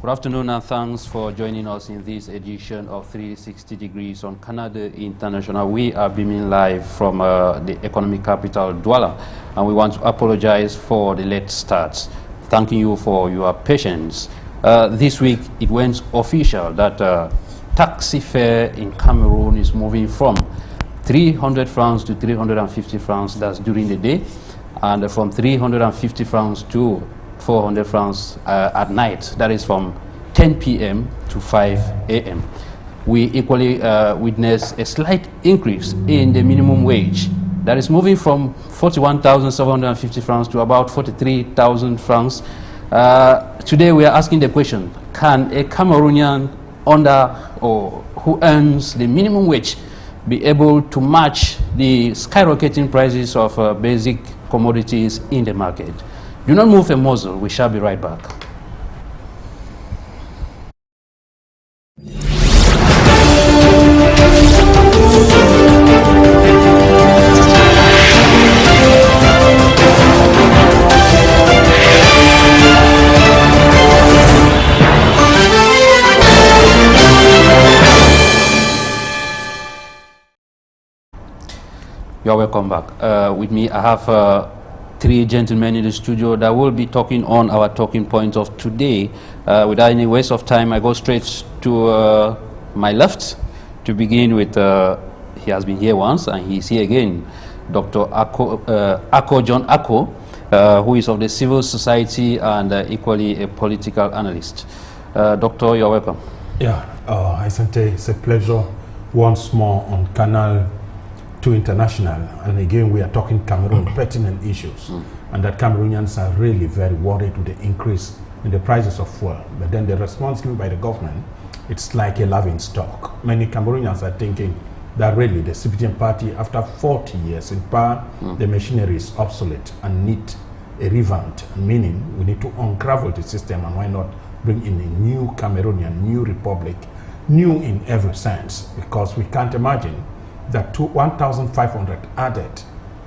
Good afternoon and thanks for joining us in this edition of 360 Degrees on Canal International. We are beaming live from the economic capital, Douala, and we want to apologize for the late start. Thanking you for your patience. This week it went official that taxi fare in Cameroon is moving from 300 francs to 350 francs, that's during the day, and from 350 francs to 400 francs at night, that is from 10 p.m. to 5 a.m. We equally witness a slight increase in the minimum wage, that is moving from 41,750 francs to about 43,000 francs. Today we are asking the question, can a Cameroonian who earns the minimum wage be able to match the skyrocketing prices of basic commodities in the market? Do not move a muscle, we shall be right back. You are welcome back. With me, I have three gentlemen in the studio that will be talking on our talking points of today. Without any waste of time, I go straight to my left to begin with. He has been here once and he's here again, Dr. John Ako, who is of the civil society and equally a political analyst. Doctor, you're welcome. Yeah, Hycenth, it's a pleasure once more on Canal International, and again we are talking Cameroon pertinent issues, and that Cameroonians are really very worried with the increase in the prices of fuel. But then the response given by the government, it's like a laughing stock. Many Cameroonians are thinking that really the CPDM party, after 40 years in power, the machinery is obsolete and need a revamp, meaning we need to unravel the system, and why not bring in a new Cameroonian, new republic, new in every sense, because we can't imagine that 1,500 added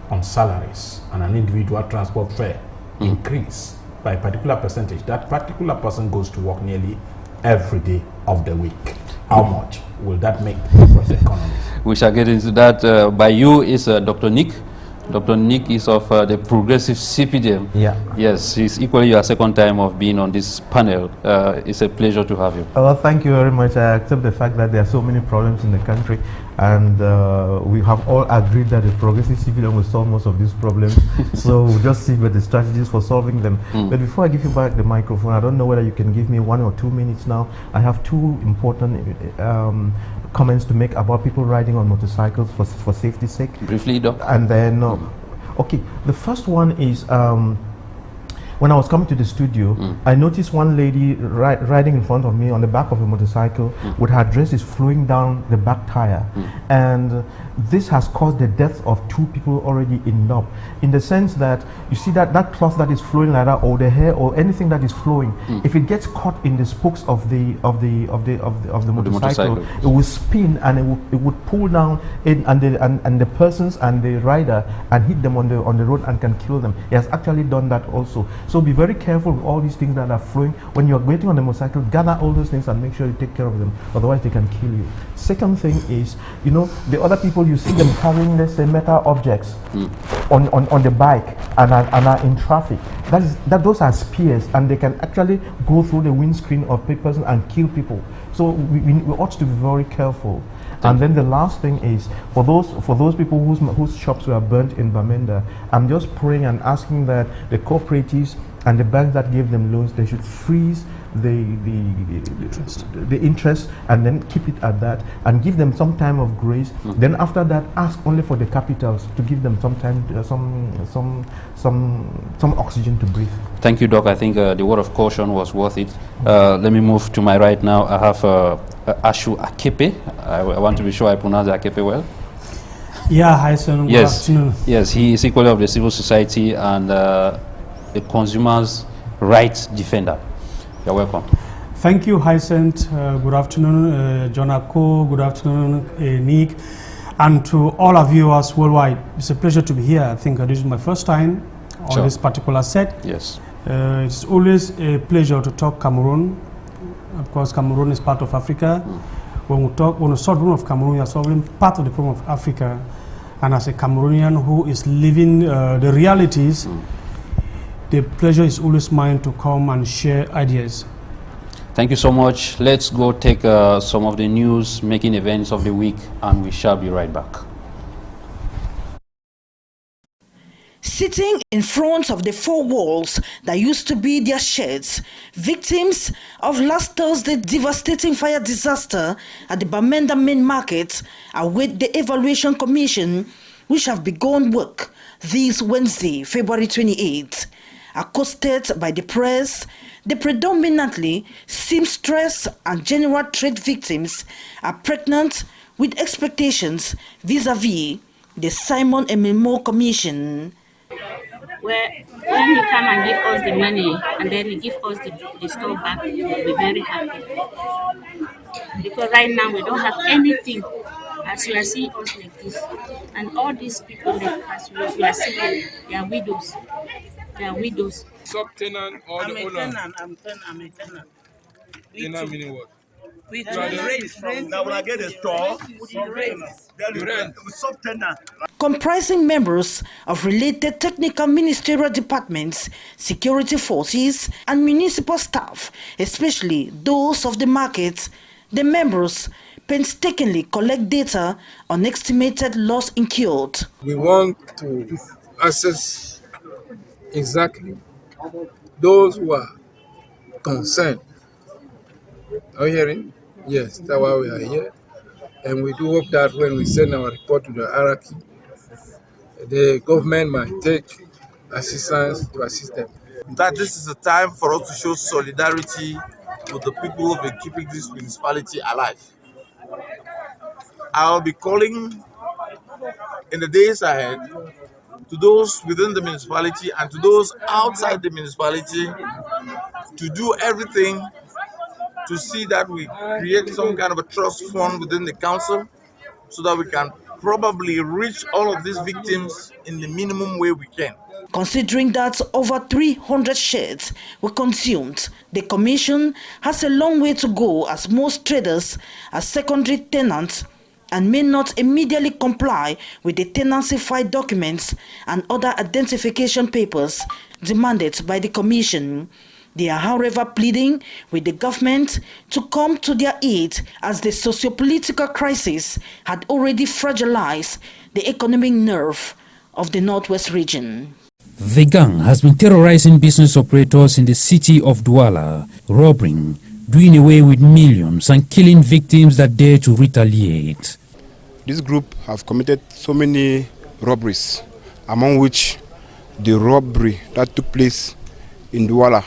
on salaries and an individual transport fare increase by a particular percentage. That particular person goes to work nearly every day of the week. How much will that make for the economy? We shall get into that. By you is Dr. Nick. Dr. Nick is of the Progressive CPDM. Yeah. Yes, it's equally your second time of being on this panel. It's a pleasure to have you. Well, thank you very much. I accept the fact that there are so many problems in the country, and we have all agreed that the Progressive CPDM will solve most of these problems. So we'll just see what the strategies for solving them. But before I give you back the microphone, I don't know whether you can give me 1 or 2 minutes now. I have two important comments to make about people riding on motorcycles for safety's sake. Briefly, Doc. And then, okay, the first one is when I was coming to the studio, I noticed one lady riding in front of me on the back of a motorcycle with her dress is flowing down the back tire. And this has caused the death of 2 people already in Nob, in the sense that you see that cloth that is flowing like that, or the hair or anything that is flowing, if it gets caught in the spokes of the motorcycle, it will spin and it would pull down and the persons and the rider and hit them on the road and can kill them. He has actually done that also. So be very careful with all these things that are flowing. When you're waiting on the motorcycle, gather all those things and make sure you take care of them, otherwise they can kill you. Second thing is, you know, the other people, you see them carrying, let's say, metal objects on the bike and are in traffic. Those are spears, and they can actually go through the windscreen of people and kill people. So we ought to be very careful. And then the last thing is, for those people whose shops were burnt in Bamenda, I'm just praying and asking that the cooperatives and the banks that gave them loans, they should freeze the interest and then keep it at that and give them some time of grace. Then after that, ask only for the capitals to give them some time, some oxygen to breathe. Thank you, Doc. I think the word of caution was worth it. Let me move to my right now. I have ASHU AKEPE. I want to be sure I pronounce AKEPE well. Yeah, Hycenth. Yes, good afternoon. yes, he is equally of the civil society and a consumer's rights defender. You're welcome. Thank you, Hycenth. Good afternoon, John Ako. Good afternoon, Nick. And to all our viewers worldwide, it's a pleasure to be here. I think this is my first time on this particular set. Yes. It's always a pleasure to talk Cameroon Of course, Cameroon is part of Africa. When we solve the problem of Cameroon, we are solving part of the problem of Africa. And as a Cameroonian who is living the realities, the pleasure is always mine to come and share ideas. Thank you so much. Let's go take some of the news making events of the week, and we shall be right back. Sitting in front of the four walls that used to be their sheds, victims of last Thursday's devastating fire disaster at the Bamenda main market await the evaluation commission, which have begun work this Wednesday, February 28. Accosted by the press, the predominantly seamstress and general trade victims are pregnant with expectations vis-a-vis the Simon Emimo Commission. When you come and give us the money and then you give us the store back, we'll be very happy. Because right now we don't have anything, as you are seeing us like this. And all these people like us, you are seeing, they are widows. They are widows. Subtenant or the owner? I'm a tenant. Tenant meaning what? We rent from now when I get a store, the rent. Subtenant. Comprising members of related technical ministerial departments, security forces, and municipal staff, especially those of the market, the members painstakingly collect data on estimated loss incurred. We want to assess exactly those who are concerned. Are you hearing? Yes, that's why we are here. And we do hope that when we send our report to the hierarchy, the government might take assistance to assist them. That this is a time for us to show solidarity with the people who have been keeping this municipality alive. I'll be calling in the days ahead to those within the municipality and to those outside the municipality to do everything to see that we create some kind of a trust fund within the council so that we can probably reach all of these victims in the minimum way we can. Considering that over 300 sheds were consumed, the Commission has a long way to go, as most traders are secondary tenants and may not immediately comply with the tenancy file documents and other identification papers demanded by the Commission. They are, however, pleading with the government to come to their aid, as the socio-political crisis had already fragilized the economic nerve of the Northwest region. The gang has been terrorizing business operators in the city of Douala, robbing, doing away with millions and killing victims that dare to retaliate. This group have committed so many robberies, among which the robbery that took place in Douala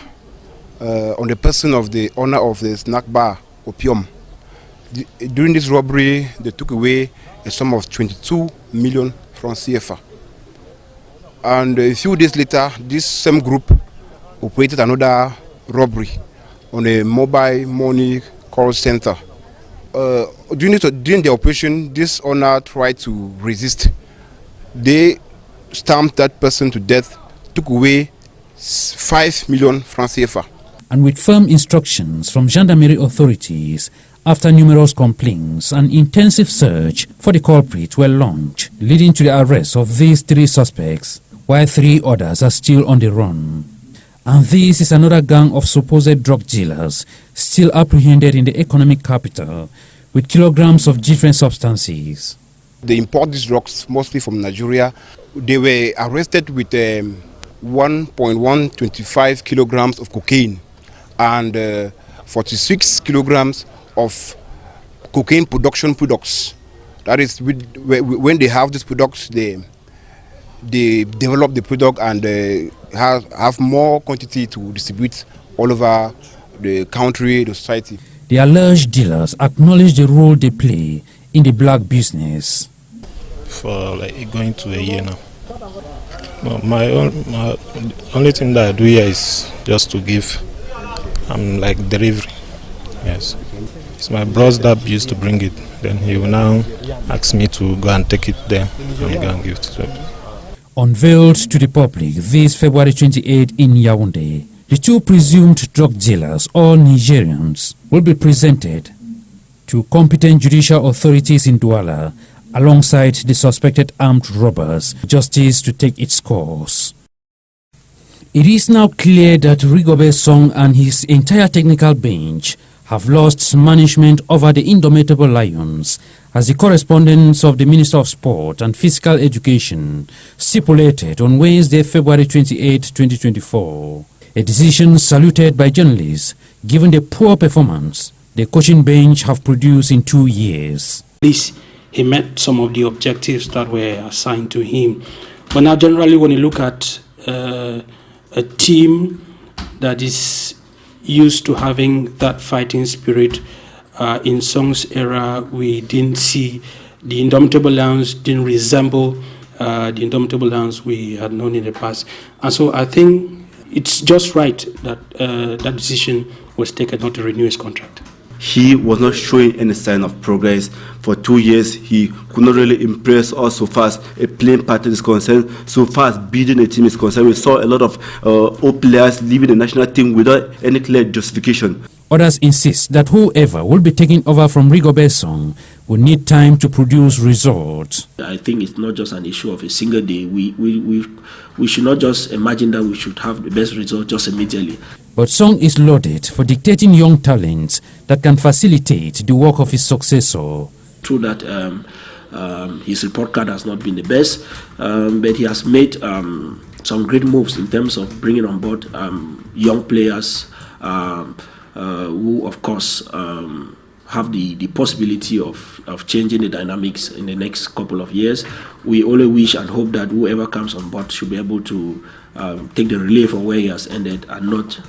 on the person of the owner of the snack bar, Opium. During this robbery, they took away a sum of 22 million francs CFA. And a few days later, this same group operated another robbery on a mobile money call center. During the operation, this owner tried to resist. They stamped that person to death, took away 5 million francs CFA. And with firm instructions from gendarmerie authorities, after numerous complaints, an intensive search for the culprit were launched, leading to the arrest of these 3 suspects, while 3 others are still on the run. And this is another gang of supposed drug dealers still apprehended in the economic capital with kilograms of different substances. They import these drugs mostly from Nigeria. They were arrested with 1.125 kilograms of cocaine and 46 kilograms of cocaine production products. That is, when they have these products, they develop the product and have more quantity to distribute all over the country, the society. The alleged dealers acknowledge the role they play in the black business. For like going to a year now. No, my only thing that I do here is just to give. I'm like delivery. Yes. It's my bros that used to bring it. Then he will now ask me to go and take it there and go and give it to them. Unveiled to the public this February 28 in Yaoundé, The two presumed drug dealers, all Nigerians, will be presented to competent judicial authorities in Douala alongside the suspected armed robbers, justice to take its course. It is now clear that Rigobert Song and his entire technical bench have lost management over the indomitable Lions, as the correspondence of the Minister of Sport and Physical Education stipulated on Wednesday, February 28, 2024. A decision saluted by journalists, given the poor performance the coaching bench have produced in 2 years. At least he met some of the objectives that were assigned to him. But now generally when you look at a team that is used to having that fighting spirit, in Song's era we didn't see the indomitable Lions, didn't resemble the indomitable Lions we had known in the past. And so I think it's just right that that decision was taken not to renew his contract. He was not showing any sign of progress. For 2 years, he could not really impress us so far as a playing pattern is concerned. So far as building a team is concerned, we saw a lot of old players leaving the national team without any clear justification. Others insist that whoever will be taking over from Rigobert Song will need time to produce results. I think it's not just an issue of a single day. We should not just imagine that we should have the best result just immediately. But Song is lauded for dictating young talents that can facilitate the work of his successor. True that his report card has not been the best, but he has made some great moves in terms of bringing on board young players who, of course, have the possibility of changing the dynamics in the next couple of years. We only wish and hope that whoever comes on board should be able to take the relay from where he has ended and not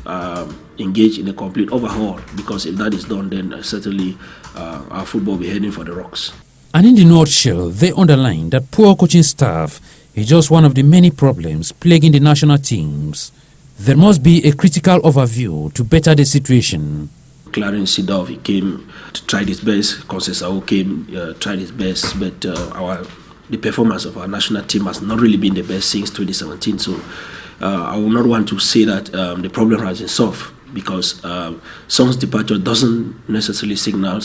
engage in a complete overhaul, because if that is done, then certainly our football will be heading for the rocks. And in the nutshell, they underline that poor coaching staff is just one of the many problems plaguing the national teams. There must be a critical overview to better the situation. Clarence Sidov, he came to try his best. Conceição came, tried his best, but the performance of our national team has not really been the best since 2017. So I will not want to say that the problem has been solved, because Song's departure doesn't necessarily signal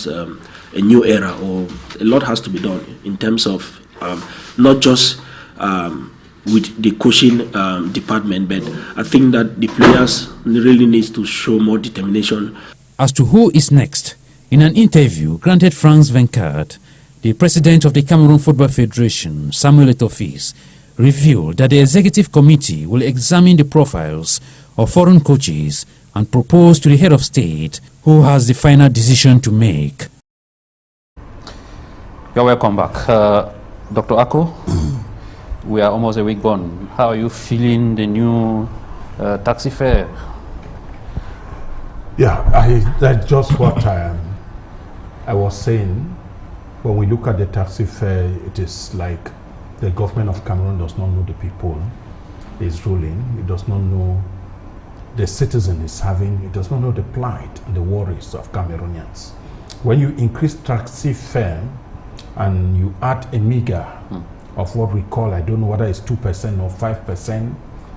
a new era, or a lot has to be done in terms of not just with the coaching department, but I think that the players really need to show more determination. As to who is next, in an interview granted Franz Venkat, the president of the Cameroon Football Federation, Samuel Etofis, revealed that the executive committee will examine the profiles of foreign coaches and propose to the head of state, who has the final decision to make. You're welcome back. Dr. Ako, we are almost a week gone. How are you feeling the new taxi fare? Yeah, that's just what I was saying. When we look at the taxi fare, it is like the government of Cameroon does not know the people is ruling. It does not know the citizen is having. It does not know the plight and the worries of Cameroonians. When you increase taxi fare and you add a meager of what we call, I don't know whether it's 2% or 5%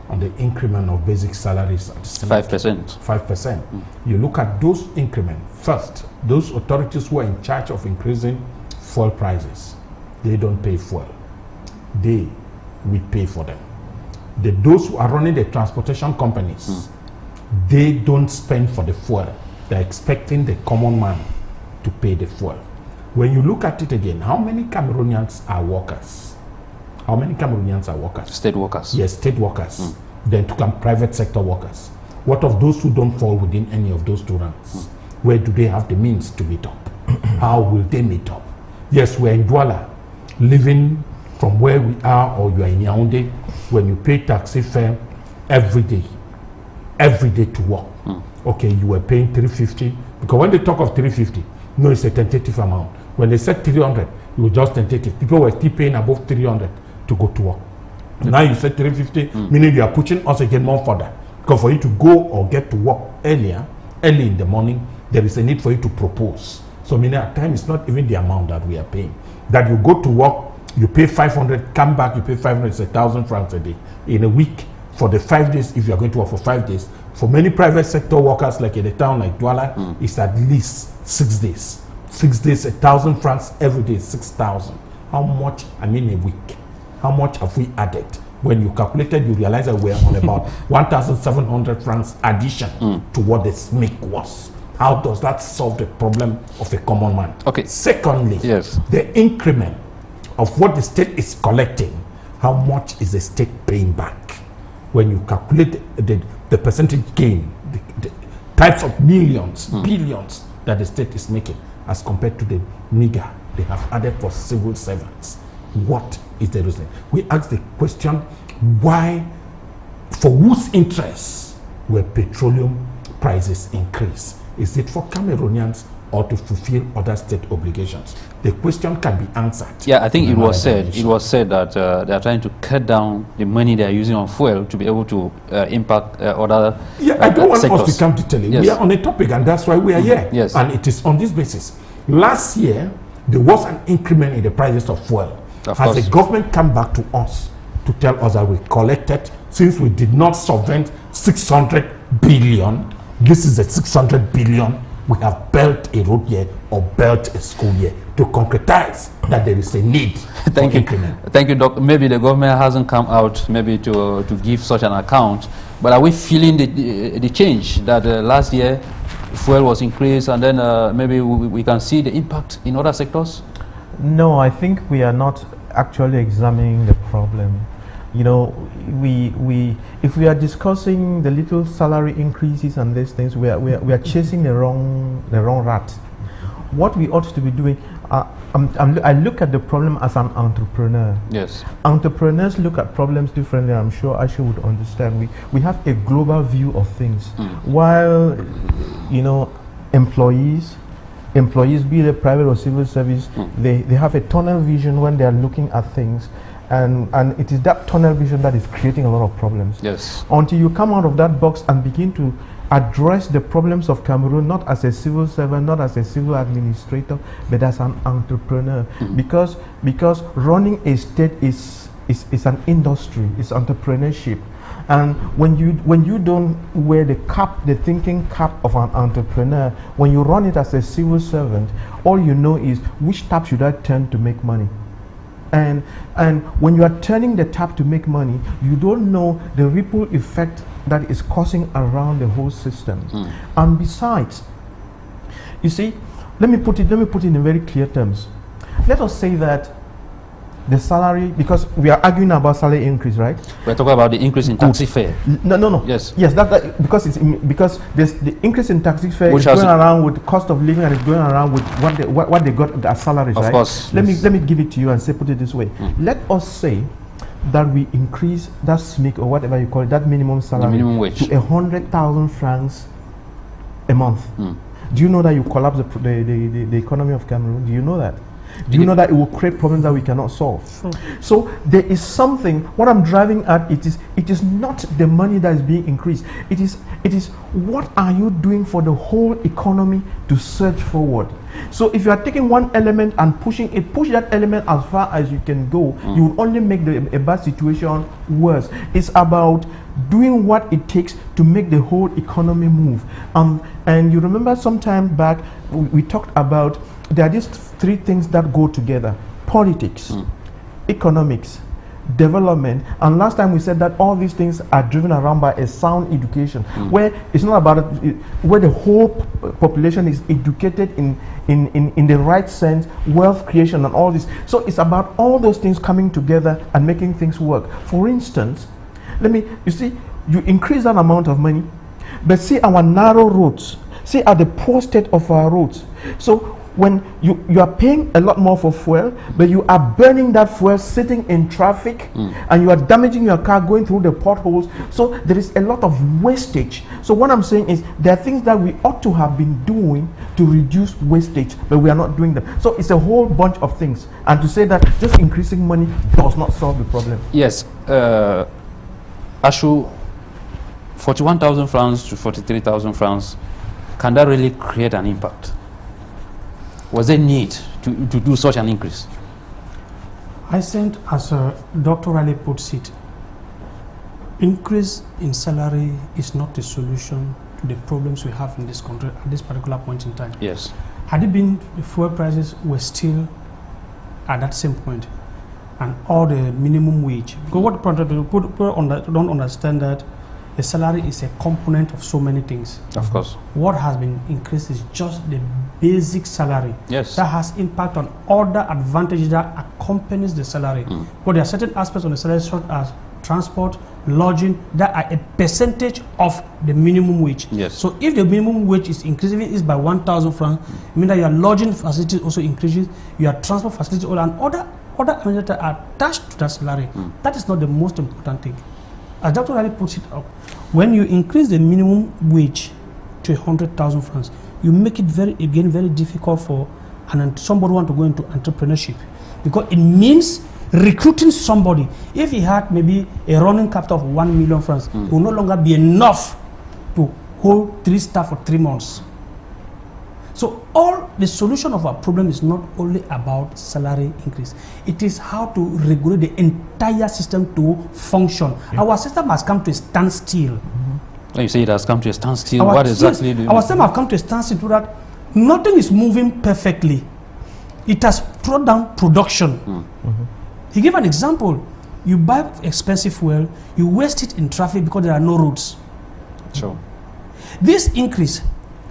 on the increment of basic salaries at 5%. 5%. You look at those increments. First, those authorities who are in charge of increasing fuel prices, they don't pay fuel. We pay for them. Those who are running the transportation companies, they don't spend for the fuel. They're expecting the common man to pay the fuel. When you look at it again, how many Cameroonians are workers? How many Cameroonians are workers? State workers. Yes, state workers. Then to come private sector workers. What of those who don't fall within any of those two ranks? Where do they have the means to meet up? How will they meet up? Yes, we're in Douala, living from where we are, or you are in Yaoundé, when you pay taxi fare every day to work. Okay, you were paying 350, because when they talk of 350, no, it's a tentative amount. When they said 300, it was just tentative. People were still paying above 300 to go to work. Now you said 350, meaning you are pushing us again more further. Because for you to go or get to work early in the morning, there is a need for you to propose. So meaning at times it's not even the amount that we are paying. That you go to work, you pay 500, come back, you pay 500, it's 1,000 francs a day. In a week, for the 5 days, if you are going to work for 5 days, for many private sector workers, like in a town like Douala, it's at least 6 days. 6 days, 1,000 francs every day, 6,000. How much, I mean a week, how much have we added? When you calculated, you realize that we're on about 1,700 francs addition to what the SMIC was. How does that solve the problem of a common man? Okay. Secondly, the increment of what the state is collecting, how much is the state paying back? When you calculate the percentage gain, the types of millions, billions that the state is making as compared to the meager they have added for civil servants, what is the reason? We ask the question, why, for whose interests will petroleum prices increase? Is it for Cameroonians or to fulfill other state obligations? The question can be answered. Yeah, I think it was said that they are trying to cut down the money they are using on fuel to be able to impact other I don't want sectors. us to come to tell you. We are on a topic, and that's why we are here. Yes. And it is on this basis. Last year, there was an increment in the prices of fuel. Has the government come back to us to tell us that we collected, since we did not subvent 600 billion, this is the 600 billion we have built a road here or built a school here to concretize that there is a need for increment. Thank you, Doc. Maybe the government hasn't come out maybe to give such an account, but are we feeling the change that last year fuel was increased, and then maybe we can see the impact in other sectors? No, I think we are not actually examining the problem. You know, if we are discussing the little salary increases and these things, we are chasing the wrong rat. What we ought to be doing, I look at the problem as an entrepreneur. Yes. Entrepreneurs look at problems differently. I'm sure ASHU would understand. We have a global view of things, while employees, be they private or civil service, they have a tunnel vision when they are looking at things. And it is that tunnel vision that is creating a lot of problems. Yes. Until you come out of that box and begin to address the problems of Cameroon, not as a civil servant, not as a civil administrator, but as an entrepreneur. Because running a state is an industry, it's entrepreneurship. And when you don't wear the thinking cap of an entrepreneur, when you run it as a civil servant, all you know is which tap should I turn to make money. And when you are turning the tap to make money, you don't know the ripple effect that is causing around the whole system. And besides, you see, let me put it in very clear terms. Let us say that the salary, because we are arguing about salary increase, right? We're talking about the increase in taxi fare. No. Yes. That because there's the increase in taxi fare is going around with cost of living, and it's going around with what they got as salaries, right? Of course. Let me give it to you and say, put it this way. Let us say that we increase that SMIC or whatever you call it, that minimum salary, the minimum wage, to 100,000 francs a month. Do you know that you collapse the economy of Cameroon? Do you know that? Do you know that it will create problems that we cannot solve? So there is something. What I'm driving at, it is not the money that is being increased. It is what are you doing for the whole economy to surge forward? So if you are taking one element and push that element as far as you can go, you will only make a bad situation worse. It's about doing what it takes to make the whole economy move. And you remember some time back we talked about there are these three things that go together: politics, economics, development. And last time we said that all these things are driven around by a sound education, where it's not about where the whole population is educated in the right sense, wealth creation and all this. So it's about all those things coming together and making things work. For instance, you see, you increase that amount of money, but see our narrow roads, see at the poor state of our roads. So when you are paying a lot more for fuel, but you are burning that fuel sitting in traffic, and you are damaging your car going through the potholes. So there is a lot of wastage. So what I'm saying is there are things that we ought to have been doing to reduce wastage, but we are not doing them. So it's a whole bunch of things. And to say that just increasing money does not solve the problem. Yes. ASHU, 41,000 francs to 43,000 francs, can that really create an impact? Was there need to do such an increase? Hycenth, as Dr. Riley puts it, Increase in salary is not a solution to the problems we have in this country at this particular point in time. Yes. Had it been the fuel prices were still at that same point, and all the minimum wage, because what people don't understand that the salary is a component of so many things. Of course. What has been increased is just the basic salary. Yes. That has impact on other advantages that accompanies the salary. But there are certain aspects on the salary, such as transport, lodging, that are a percentage of the minimum wage. Yes. So if the minimum wage is increasing is by 1,000 francs, it means that your lodging facilities also increases, your transport facilities, and other amenities that are attached to that salary. That is not the most important thing. As Dr. Ali puts it up, when you increase the minimum wage to 100,000 francs, you make it very difficult for somebody want to go into entrepreneurship, because it means recruiting somebody. If he had maybe a running capital of 1 million francs, it will no longer be enough to hold 3 staff for 3 months. So all the solution of our problem is not only about salary increase. It is how to regulate the entire system to function. Our system has come to a standstill. When you say it has come to a standstill, what exactly do you mean? Our system has come to a standstill so that nothing is moving perfectly. It has brought down production. He gave an example. You buy expensive fuel, you waste it in traffic because there are no roads. Sure. This increase,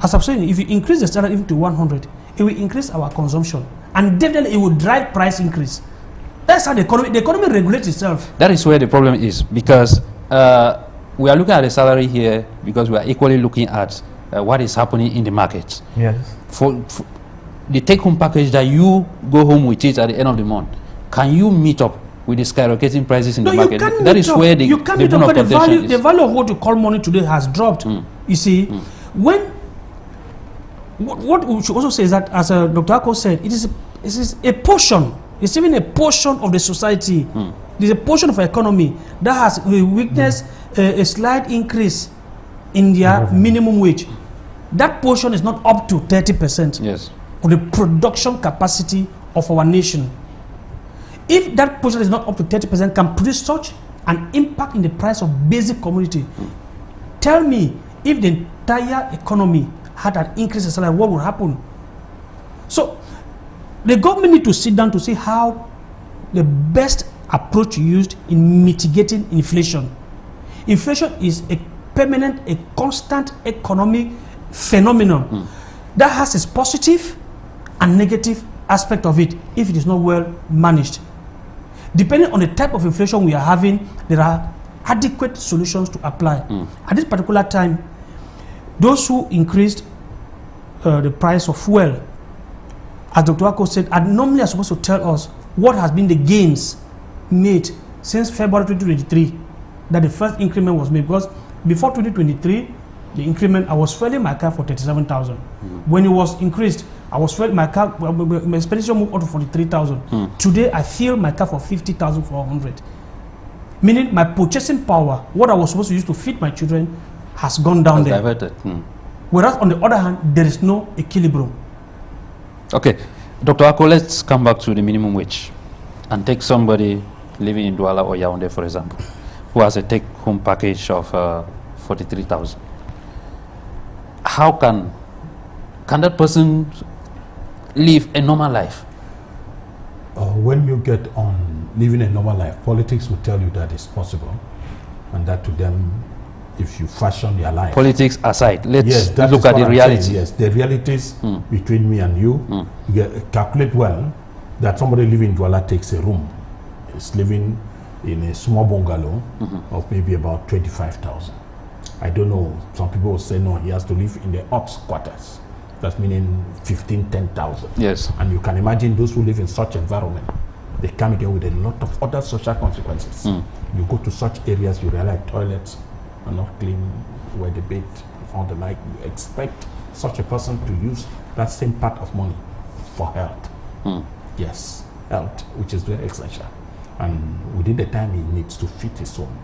as I'm saying, if you increase the standard even to 100, it will increase our consumption, and definitely it will drive price increase. That's how the economy regulates itself. That is where the problem is, because we are looking at the salary here because we are equally looking at what is happening in the market. Yes. For the take-home package that you go home with it at the end of the month, can you meet up with the skyrocketing prices in the market? That is where the value of what you call money today has dropped. You see, when what we should also say is that, as Dr. Ako said, it is a portion. It's even a portion of the society. It is a portion of the economy that has witnessed a slight increase in their minimum wage. That portion is not up to 30%. Yes. Of the production capacity of our nation. If that portion is not up to 30%, can produce such an impact in the price of basic commodity. Tell me, if the entire economy had an increase in salary, what would happen? So the government need to sit down to see how the best approach used in mitigating inflation. Inflation is a permanent, a constant economic phenomenon that has its positive and negative aspect of it if it is not well managed. Depending on the type of inflation we are having, there are adequate solutions to apply. At this particular time, those who increased the price of fuel, as Dr. Ako said, normally are supposed to tell us what has been the gains made since February 2023 that the first increment was made, because before 2023, the increment, I was fueling my car for 37,000. When it was increased, I was fueling my car, my expenditure moved up to 43,000. Today, I fuel my car for 50,400. Meaning my purchasing power, what I was supposed to use to feed my children, has gone down there. Diverted. Whereas on the other hand, there is no equilibrium. Okay, Dr. Ako, let's come back to the minimum wage and take somebody living in Douala or Yaoundé, for example, who has a take-home package of 43,000. How can that person live a normal life? When you get on living a normal life, politics will tell you that it's possible, and that to them, if you fashion your life. Politics aside, let's look look at the reality. Saying, yes, the realities between me and you. Calculate well that somebody living in Douala takes a room, is living in a small bungalow of maybe about 25,000. I don't know, some people will say no, he has to live in the ops quarters. That's meaning 10,000. Yes. And you can imagine those who live in such environment, they come again with a lot of other social consequences. You go to such areas, you realize toilets are not clean, where the bed, on the like. You expect such a person to use that same part of money for health. Yes, health, which is very essential. And within the time he needs to feed his own.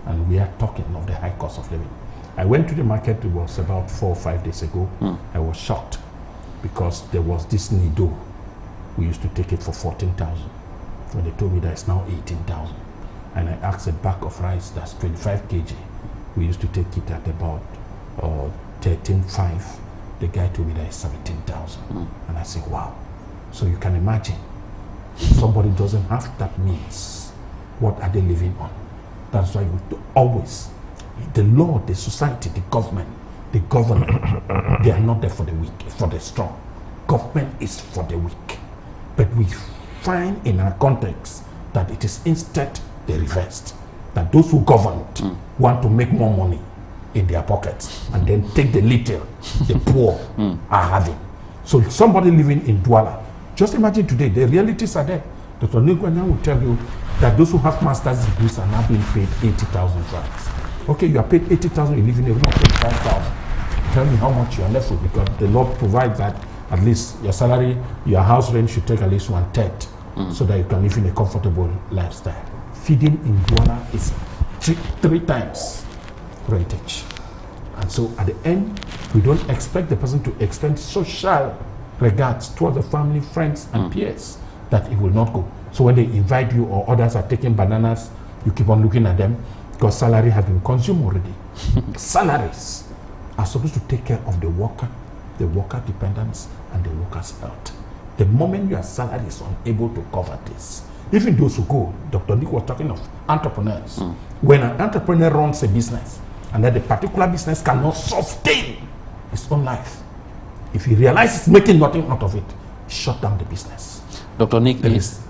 And we are talking of the high cost of living. I went to the market, it was about 4 or 5 days ago. I was shocked because there was this Nido. We used to take it for 14,000. When they told me that it's now 18,000. and I asked a bag of rice that's 25 kg. We used to take it at about 13.5. The guy told me that it's 17,000. And I said, wow. So you can imagine, somebody doesn't have that means. What are they living on? That's why you always, the law, the society, the government, the governor, they are not there for the weak, for the strong. Government is for the weak. But we find in our context that it is instead the reversed. That those who govern want to make more money in their pockets and then take the little the poor are having. So somebody living in Douala, just imagine today, the realities are there. Dr. NGWANYAM will tell you that those who have master's degrees are now being paid 80,000 francs. Okay, you are paid 80,000, you live in a room of 25,000. Tell me how much you are left with, because the law provides that at least your salary, your house rent should take at least 1/3 so that you can live in a comfortable lifestyle. Feeding in Douala is three times rentage. And so at the end, we don't expect the person to extend social regards towards the family, friends, and peers, that it will not go. So when they invite you or others are taking bananas, you keep on looking at them because salary has been consumed already. Salaries are supposed to take care of the worker dependents, and the worker's health. The moment your salary is unable to cover this, even those who go, Dr. Nick was talking of entrepreneurs. When an entrepreneur runs a business and that the particular business cannot sustain his own life, if he realizes making nothing out of it, shut down the business. Dr. Nick is...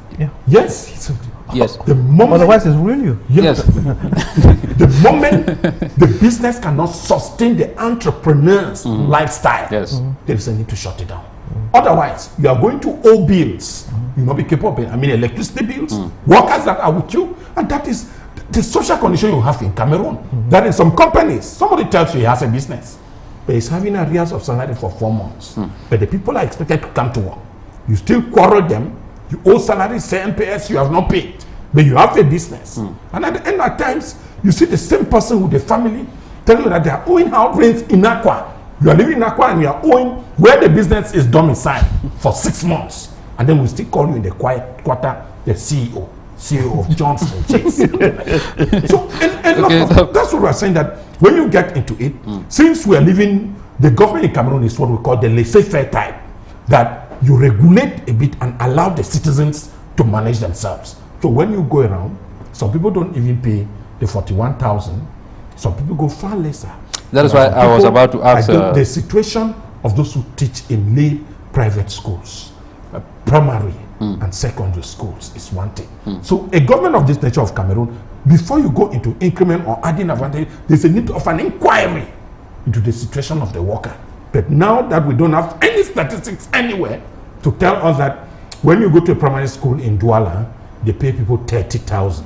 Yes. Yes. The moment, otherwise it's ruin you. Yes. The moment the business cannot sustain the entrepreneur's lifestyle, there is a need to shut it down. Otherwise, you are going to owe bills. You will not be capable. I mean, electricity bills, workers that are with you, and that is the social condition you have in Cameroon. That in some companies, somebody tells you he has a business, but he's having arrears of salary for 4 months. But the people are expected to come to work. You still quarrel them. You owe salary, CNPS, you have not paid, but you have a business. And at the end of times, you see the same person with the family telling you that they are owing house rents in Aqua. You are living in Aqua and you are owing where the business is domiciled for 6 months. And then we still call you in the quiet quarter the CEO of Johnson Chase. So that's what we're saying, that when you get into it, since we are living, the government in Cameroon is what we call the laissez-faire type, that you regulate a bit and allow the citizens to manage themselves. So when you go around, some people don't even pay the 41,000. Some people go far lesser. That is why I was about to ask. The situation of those who teach in lay private schools, primary and secondary schools is one thing. So a government of this nature of Cameroon, before you go into increment or adding advantage, there's a need of an inquiry into the situation of the worker. But now that we don't have any statistics anywhere to tell us that when you go to a primary school in Douala, they pay people 30,000,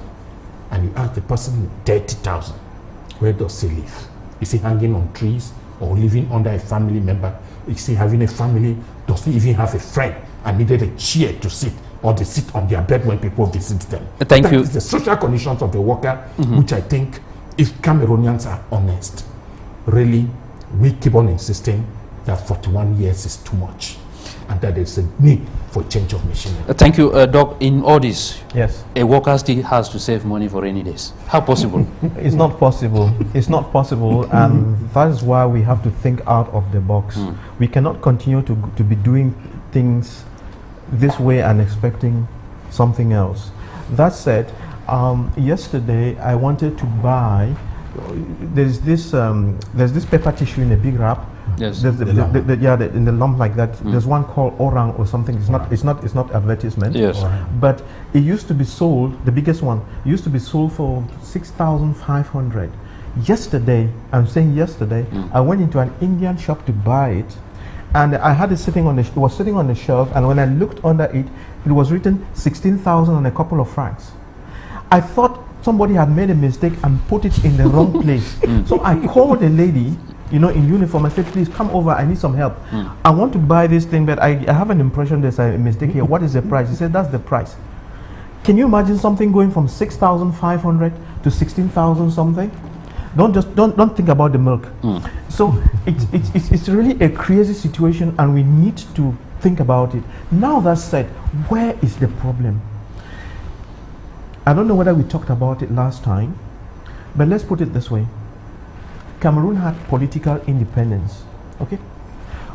and you ask the person 30,000, where does he live? Is he hanging on trees or living under a family member? Is he having a family? Does he even have a friend and needed a chair to sit, or they sit on their bed when people visit them? Thank you. That is the social conditions of the worker, which I think, if Cameroonians are honest, really, we keep on insisting that 41 years is too much and that there's a need for change of machinery. Thank you, Doc. In all this, yes, a worker still has to save money for rainy days. How possible? It's not possible. It's not possible, and that is why we have to think out of the box. We cannot continue to be doing things this way and expecting something else. That said, yesterday I wanted to buy. There's this paper tissue in a big wrap. Yes. There's in the lump like that. There's one called Orang or something. It's not advertisement. Yes. But it used to be sold. The biggest one used to be sold for 6,500. Yesterday, I'm saying yesterday, I went into an Indian shop to buy it, and I had it sitting on it was sitting on the shelf. And when I looked under it, it was written 16,000 and a couple of francs. I thought somebody had made a mistake and put it in the wrong place. So I called a lady, in uniform. I said, please come over, I need some help. I want to buy this thing, but I have an impression there's a mistake here. What is the price? He said, that's the price. Can you imagine something going from 6,500 to 16,000 something? Don't think about the milk. So it's really a crazy situation, and we need to think about it. Now that said, where is the problem? I don't know whether we talked about it last time, but let's put it this way. Cameroon had political independence, okay?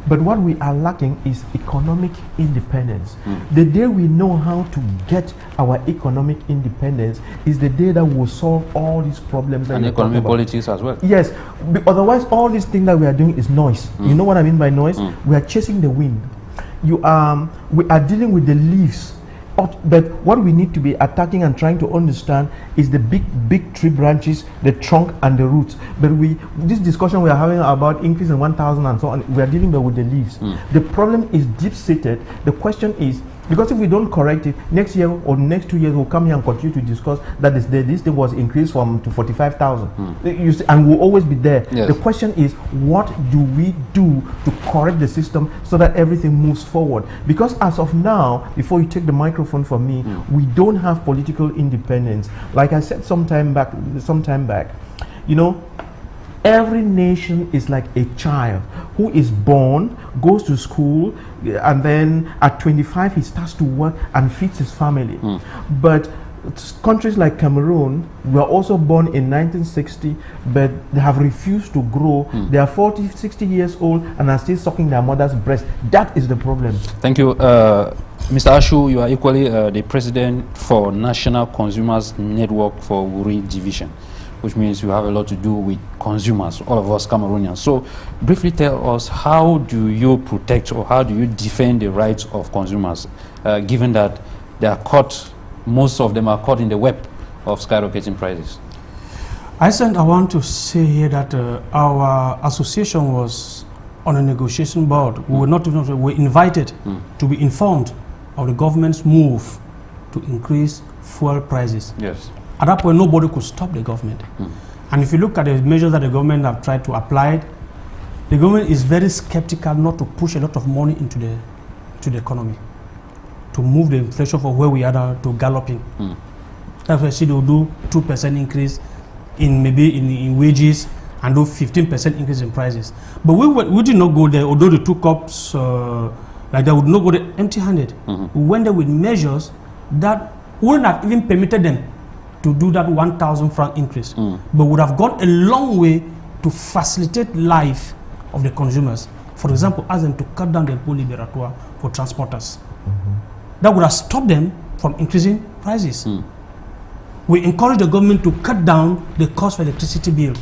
But what we are lacking is economic independence. The day we know how to get our economic independence is the day that will solve all these problems. That and economic politics as well. Yes, otherwise all these things that we are doing is noise. You know what I mean by noise? We are chasing the wind. We are dealing with the leaves. But what we need to be attacking and trying to understand is the big tree branches, the trunk and the roots. But this discussion we are having about increase in 1,000 and so on, we are dealing with the leaves. The problem is deep-seated. The question is, because if we don't correct it, next year or next 2 years we'll come here and continue to discuss that this thing was increased to 45,000. And we'll always be there. Yes. The question is, what do we do to correct the system so that everything moves forward? Because as of now, before you take the microphone from me, we don't have political independence. Like I said some time back, you know, every nation is like a child who is born, goes to school, and then at 25 he starts to work and feeds his family. But countries like Cameroon were also born in 1960, but they have refused to grow. They are 40, 60 years old and are still sucking their mother's breast. That is the problem. Thank you. Mr. ASHU, you are equally the president for National Consumers Network for Wuri Division, which means you have a lot to do with consumers, all of us Cameroonians. So briefly tell us, how do you protect or how do you defend the rights of consumers, given that they are caught, most of them are caught in the web of skyrocketing prices? Hycenth, I want to say here that our association was on a negotiation board. We were not even, we were invited to be informed of the government's move to increase fuel prices. Yes. At that point, nobody could stop the government. And if you look at the measures that the government have tried to apply, the government is very skeptical not to push a lot of money into the economy, to move the inflation from where we are now to galloping. That's why I see they will do 2% increase in wages and do 15% increase in prices. But we did not go there, although they took up like they would not go there empty-handed. We went there with measures that wouldn't have even permitted them to do that 1,000 franc increase, but would have gone a long way to facilitate life of the consumers. For example, ask them to cut down the impôt libératoire for transporters. That would have stopped them from increasing prices. We encourage the government to cut down the cost of electricity bill,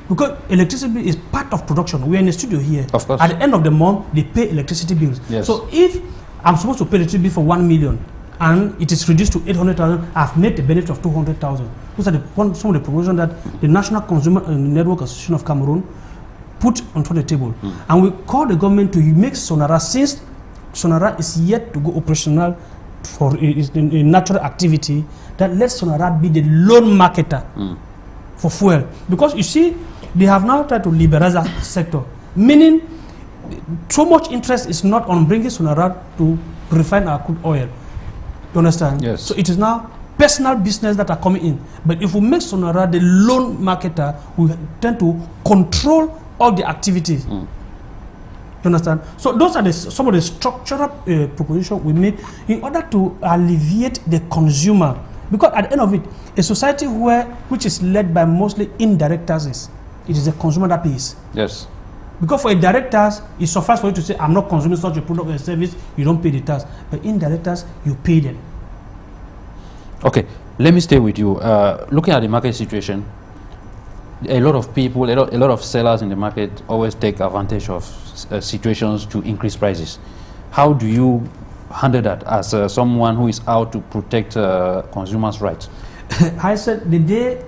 because electricity bill is part of production. We are in the studio here. Of course. At the end of the month, they pay electricity bills. Yes. So if I'm supposed to pay electricity bill for 1 million, and it is reduced to 800,000, I've made the benefit of 200,000. Those are some of the provisions that the National Consumer Network Association of Cameroon put onto the table. And we call the government to make Sonara, since Sonara is yet to go operational for a natural activity, that let Sonara be the loan marketer for fuel. Because you see, they have now tried to liberalize that sector, meaning so much interest is not on bringing Sonara to refine our crude oil. You understand? Yes. So it is now personal business that are coming in. But if we make Sonara the loan marketer, we tend to control all the activities. You understand? So those are some of the structural propositions we made in order to alleviate the consumer. Because at the end of it, a society which is led by mostly indirect taxes, it is the consumer that pays. Yes. Because for a direct tax, it suffices for you to say, I'm not consuming such a product or a service, you don't pay the tax. But indirect tax, you pay them. Okay, let me stay with you. Looking at the market situation, a lot of people, a lot of sellers in the market always take advantage of situations to increase prices. How do you handle that as someone who is out to protect consumers' rights? I said the day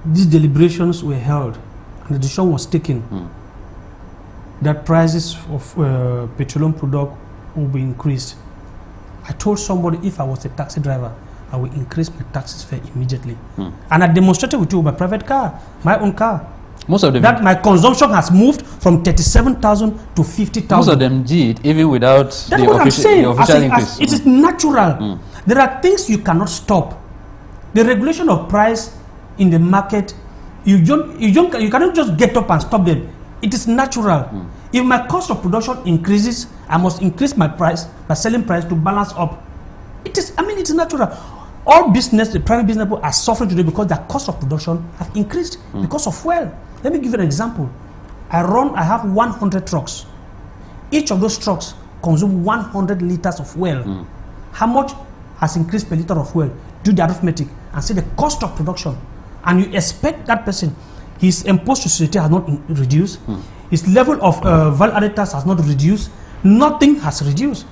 these deliberations were held and the decision was taken that prices of petroleum product will be increased, I told somebody, if I was a taxi driver, I will increase my taxes fare immediately. And I demonstrated with you my private car, my own car. Most of them, that my consumption has moved from 37,000 to 50,000. Most of them did, even without the official increase. It is natural. There are things you cannot stop. The regulation of price in the market, you cannot just get up and stop them. It is natural. If my cost of production increases, I must increase my price, my selling price, to balance up. It is natural. all business, the private business people are suffering today because their cost of production have increased because of fuel. Let me give you an example. I have 100 trucks. Each of those trucks consume 100 liters of fuel. How much has increased per liter of fuel? Do the arithmetic and see the cost of production. And you expect that person, his imposed to society has not reduced, his level of value added tax has not reduced, nothing has reduced.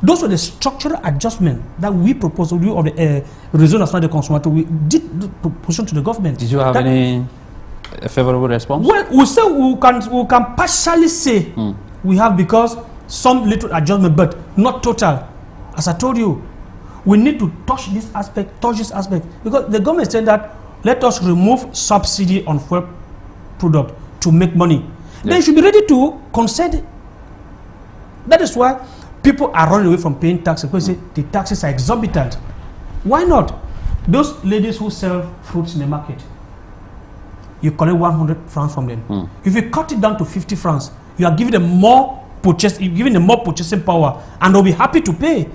Those were the structural adjustment that we proposed, of the réseaux national de consommateurs, we did proposition to the government. Did you have any favorable response? Well, we can partially say we have, because some little adjustment, but not total. As I told you, we need to touch this aspect, because the government said that let us remove subsidy on fuel product to make money. They should be ready to concede. That is why people are running away from paying taxes, because the taxes are exorbitant. Why not? Those ladies who sell fruits in the market, you collect 100 francs from them. If you cut it down to 50 francs, you are giving them more purchasing power, and they'll be happy to pay.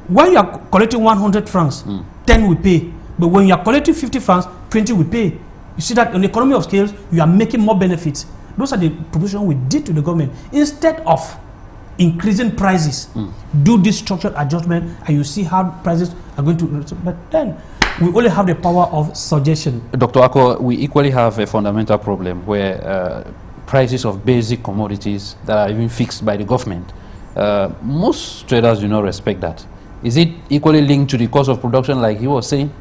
When you are collecting 100 francs, 10 will pay. But when you are collecting 50 francs, 20 will pay. You see that on the economy of scales, you are making more benefits. Those are the propositions we did to the government. Instead of increasing prices, do this structural adjustment, and you see how prices are going to. But then we only have the power of suggestion. Dr. Ako, we equally have a fundamental problem where prices of basic commodities that are even fixed by the government, most traders do not respect that. Is it equally linked to the cost of production, like he was saying?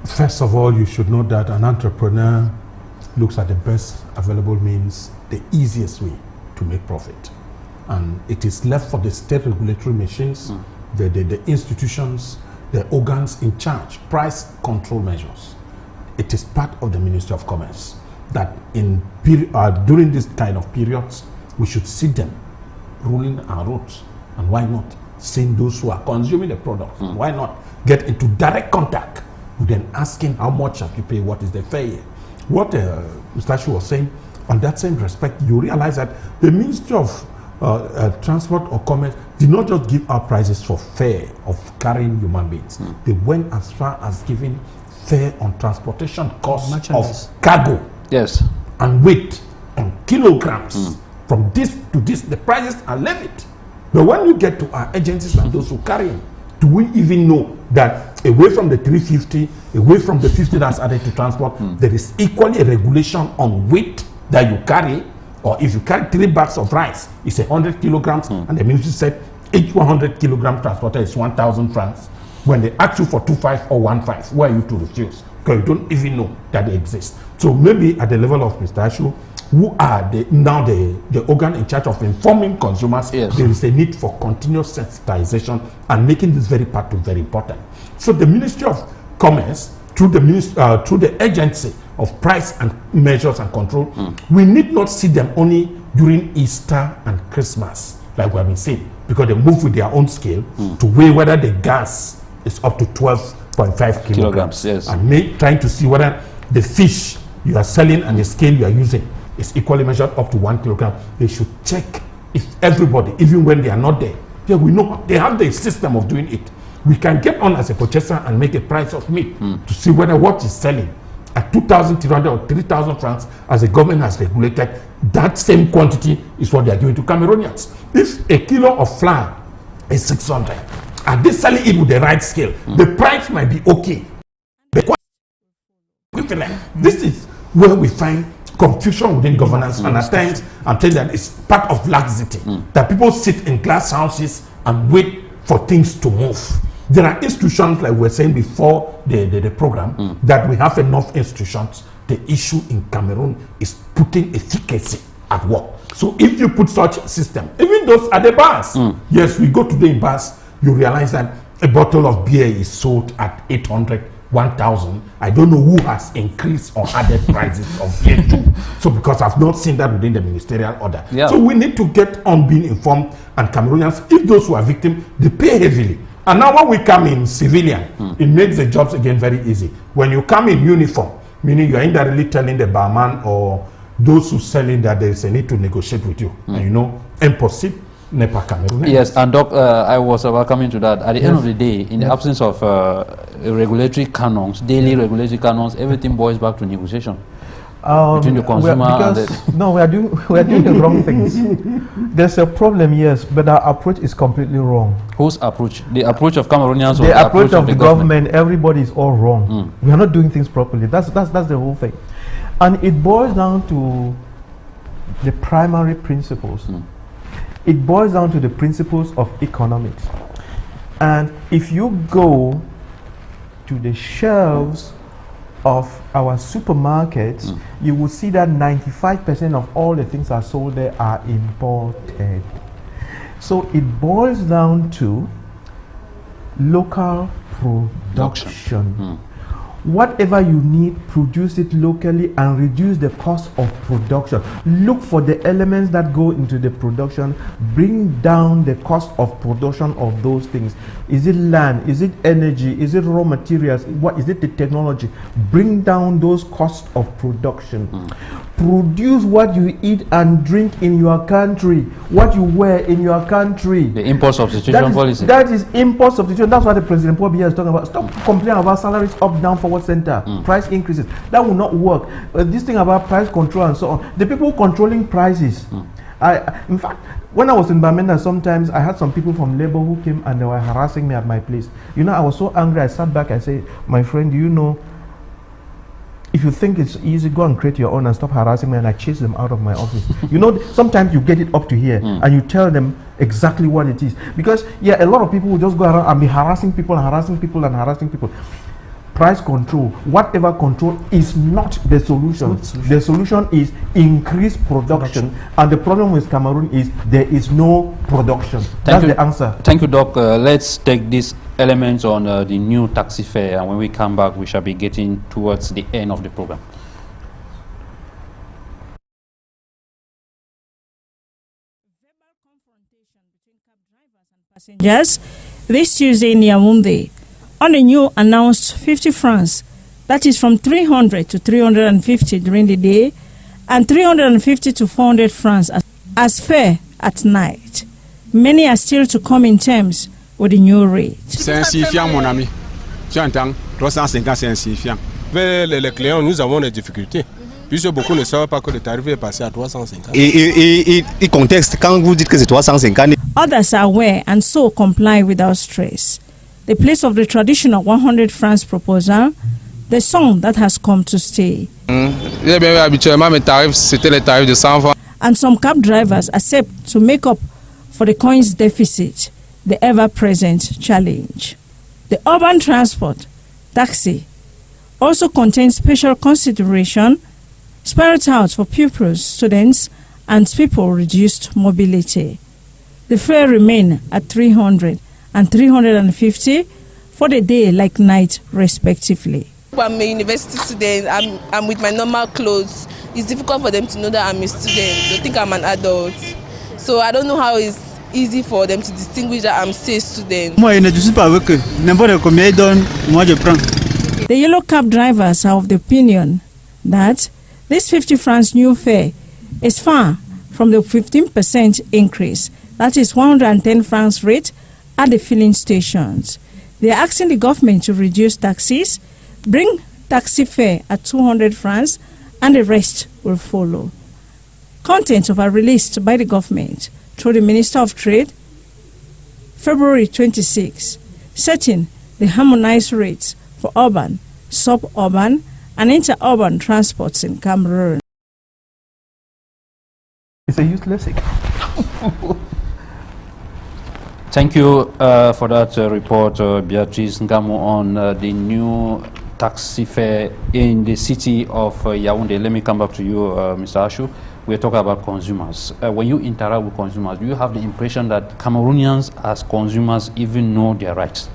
First of all, you should know that an entrepreneur looks at the best available means, the easiest way to make profit. And it is left for the state regulatory machines, the institutions, the organs in charge, price control measures. It is part of the Ministry of Commerce that during this kind of periods, we should see them ruling our roads. And why not? Seeing those who are consuming the product. Why not get into direct contact with them, asking how much have you paid, what is the fare? What Mr. ASHU was saying, on that same respect, you realize that the Ministry of Transport or Commerce did not just give out prices for fare of carrying human beings. They went as far as giving fare on transportation costs of cargo. Yes. And weight and kilograms. From this to this, the prices are levied. But when you get to our agencies and those who carry them, do we even know that away from the 350, away from the 50 that's added to transport, there is equally a regulation on weight that you carry? Or if you carry 3 bags of rice, it's 100 kilograms, and the ministry said each 100 kilogram transporter is 1,000 francs. When they ask you for 2.5 or 1.5, why are you to refuse? Because you don't even know that they exist. So maybe at the level of Mr. ASHU, who are now the organ in charge of informing consumers, there is a need for continuous sensitization and making this very part very important. So the Ministry of Commerce, through the agency of price and measures and control, we need not see them only during Easter and Christmas, like we have been saying, because they move with their own scale to weigh whether the gas is up to 12.5 kilograms. And trying to see whether the fish you are selling and the scale you are using is equally measured up to 1 kilogram. They should check if everybody, even when they are not there, we know they have the system of doing it. We can get on as a purchaser and make a price of meat to see whether what is selling at 2,300 or 3,000 francs, as the government has regulated, that same quantity is what they are giving to Cameroonians. If a kilo of flour is 600 and they selling it with the right scale, the price might be okay. The equivalent. This is where we find confusion within governance, and at times I'm telling you that it's part of laxity, that people sit in glass houses and wait for things to move. There are institutions, like we were saying before the program, that we have enough institutions. The issue in Cameroon is putting efficacy at work. So if you put such a system, even those at the bars, yes, we go to the bars, you realize that a bottle of beer is sold at 800, 1,000. I don't know who has increased or added prices of beer too. So because I've not seen that within the ministerial order. So we need to get on being informed, and Cameroonians, if those who are victims, they pay heavily. And now when we come in civilian, it makes the jobs again very easy. When you come in uniform, meaning you are indirectly telling the barman or those who selling that there is a need to negotiate with you. And you know, impossible. NEPA Cameroon. Yes, and Doc, I was about coming to that. At the end of the day, in the absence of regulatory canons, daily regulatory canons, everything boils back to negotiation between the consumer and the... No, we are doing the wrong things. There's a problem, yes, but our approach is completely wrong. Whose approach? The approach of Cameroonians or the approach of the government? Everybody is all wrong. We are not doing things properly. That's the whole thing. And it boils down to the primary principles. It boils down to the principles of economics. And if you go to the shelves of our supermarkets, you will see that 95% of all the things that are sold there are imported. So it boils down to local production. Whatever you need, produce it locally and reduce the cost of production. Look for the elements that go into the production, bring down the cost of production of those things. Is it land? Is it energy? Is it raw materials? What is it, the technology? Bring down those costs of production. Produce what you eat and drink in your country, what you wear in your country. The import substitution policy. That is import substitution. That's what the President Paul Biya is talking about. Stop complaining about salaries up, down, forward, center, price increases. That will not work. This thing about price control and so on. The people controlling prices. In fact, when I was in Bamenda, sometimes I had some people from labor who came and they were harassing me at my place. You know, I was so angry. I sat back. I said, my friend, do you know, if you think it's easy, go and create your own and stop harassing me. And I chase them out of my office. You know, sometimes you get it up to here and you tell them exactly what it is. Because, yeah, a lot of people will just go around and be harassing people and harassing people and harassing people. Price control, whatever control, is not the solution. The solution is increased production. And the problem with Cameroon is there is no production. That's the answer. Thank you, Doc. Let's take these elements on the new taxi fare, and when we come back, we shall be getting towards the end of the program. Passengers this Tuesday in Yaoundé on the new announced 50 francs, that is from 300 to 350 during the day and 350 to 400 francs as fare at night. Many are still to come in terms with the new rate. C'est insuffisant, mon ami. Tu entends? 350, c'est insuffisant. Les clients, nous avons des difficultés. Puisque beaucoup ne savent pas que le tarif est passé à 350. Et contexte, quand vous dites que c'est 350. Others are aware and so comply without stress. The place of the traditional 100 francs proposal, the song that has come to stay. Habituellement, mes tarifs, c'était les tarifs de 100 francs. And some cab drivers accept to make up for the coins deficit, the ever-present challenge. The urban transport, taxi, also contains special consideration spelled out for pupils, students, and people with reduced mobility. The fare remain at 300 and 350 for the day like night respectively. I'm a university student. I'm with my normal clothes. It's difficult for them to know that I'm a student. They think I'm an adult. So I don't know how it's easy for them to distinguish that I'm still a student. The yellow cab drivers are of the opinion that this 50 francs new fare is far from the 15% increase, that is 110 francs rate at the filling stations. They are asking the government to reduce taxes, bring taxi fare at 200 francs, and the rest will follow. Contents are released by the government through the Minister of Trade, February 26, setting the harmonized rates for urban, suburban, and interurban transports in Cameroon. It's a useless thing. Thank you for that report, Beatrice Ngamo, on the new taxi fare in the city of Yaoundé. Let me come back to you, Mr. ASHU. We're talking about consumers. When you interact with consumers, do you have the impression that Cameroonians as consumers even know their rights?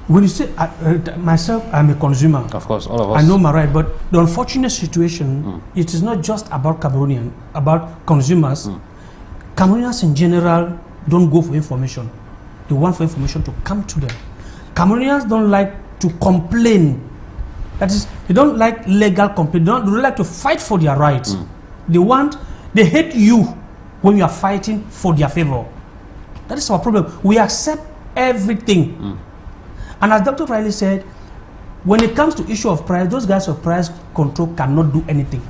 When you say, myself, I'm a consumer. Of course, all of us. I know my right, but the unfortunate situation, it is not just about Cameroonian, about consumers. Cameroonians in general don't go for information. They want for information to come to them. Cameroonians don't like to complain. That is, they don't like legal complaint. They don't like to fight for their rights. They hate you when you are fighting for their favor. That is our problem. We accept everything. And as Dr. Riley said, when it comes to issue of price, those guys of price control cannot do anything.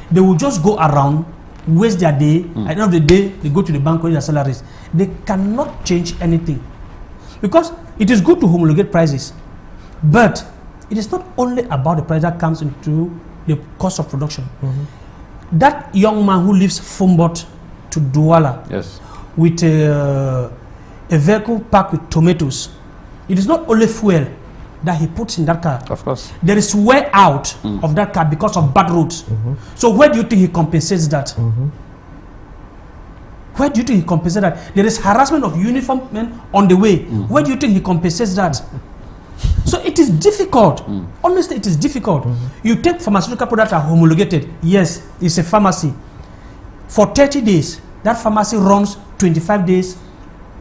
They will just go around, waste their day. At the end of the day, they go to the bank with their salaries. They cannot change anything. Because it is good to homologate prices, but it is not only about the price that comes into the cost of production. That young man who leaves Fumbot to Douala with a vehicle packed with tomatoes, it is not only fuel that he puts in that car. Of course. There is wear out of that car because of bad roads. So where do you think he compensates that? Where do you think he compensates that? There is harassment of uniformed men on the way. Where do you think he compensates that? So it is difficult. Honestly, it is difficult. You take pharmaceutical products that are homologated. Yes, it's a pharmacy. For 30 days, that pharmacy runs 25 days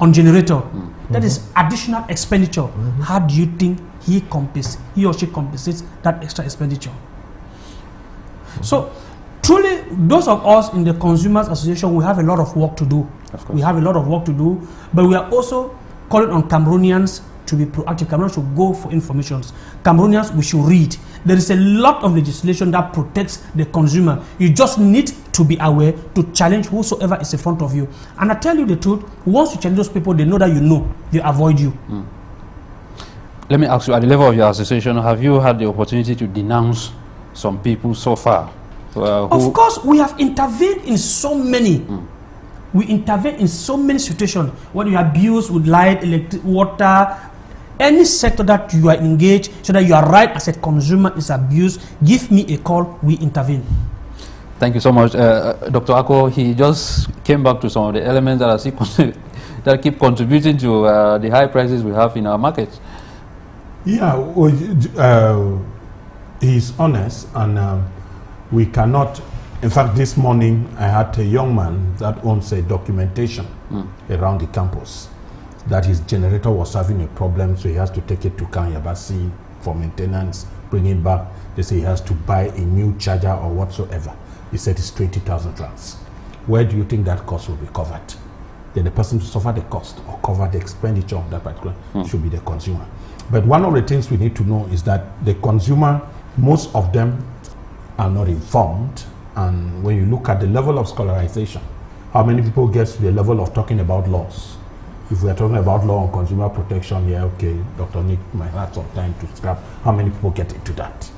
on generator. That is additional expenditure. How do you think he or she compensates that extra expenditure? So truly, those of us in the Consumers Association, we have a lot of work to do. We have a lot of work to do, but we are also calling on Cameroonians to be proactive. Cameroonians should go for information. Cameroonians, we should read. There is a lot of legislation that protects the consumer. You just need to be aware to challenge whosoever is in front of you. And I tell you the truth, once you challenge those people, they know that you know, they avoid you. Let me ask you, at the level of your association, have you had the opportunity to denounce some people so far? Of course, we have intervened in so many. We intervene in so many situations. When you abuse with light, electric, water, any sector that you are engaged, so that you are right as a consumer is abused, give me a call, we intervene. Thank you so much. Dr. Ako, he just came back to some of the elements that keep contributing to the high prices we have in our markets. Yeah, he's honest, and we cannot. In fact, this morning I had a young man that owns a documentation around the campus that his generator was having a problem, so he has to take it to Kanyabasi for maintenance, bring it back. They say he has to buy a new charger or whatsoever. He said it's 20,000 francs. Where do you think that cost will be covered? Then the person to suffer the cost or cover the expenditure of that particular should be the consumer. But one of the things we need to know is that the consumer, most of them are not informed. And when you look at the level of scholarization, how many people get to the level of talking about laws? If we are talking about law on consumer protection, yeah, okay, Dr. Nick might have some time to scrap. How many people get into that?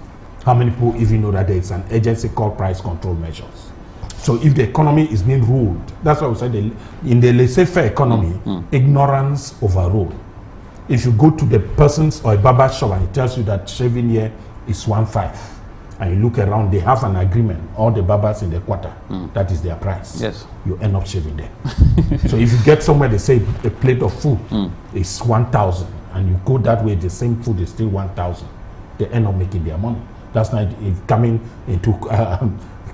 How many people even know that there is an agency called price control measures? So if the economy is being ruled, that's why we said in the laissez-faire economy, ignorance overrule. If you go to the person's or a barber shop and he tells you that shaving here is 1.5, and you look around, they have an agreement, all the barbers in the quarter, that is their price. Yes. You end up shaving them. So if you get somewhere, they say a plate of food is 1,000, and you go that way, the same food is still 1,000. They end up making their money. That's not coming into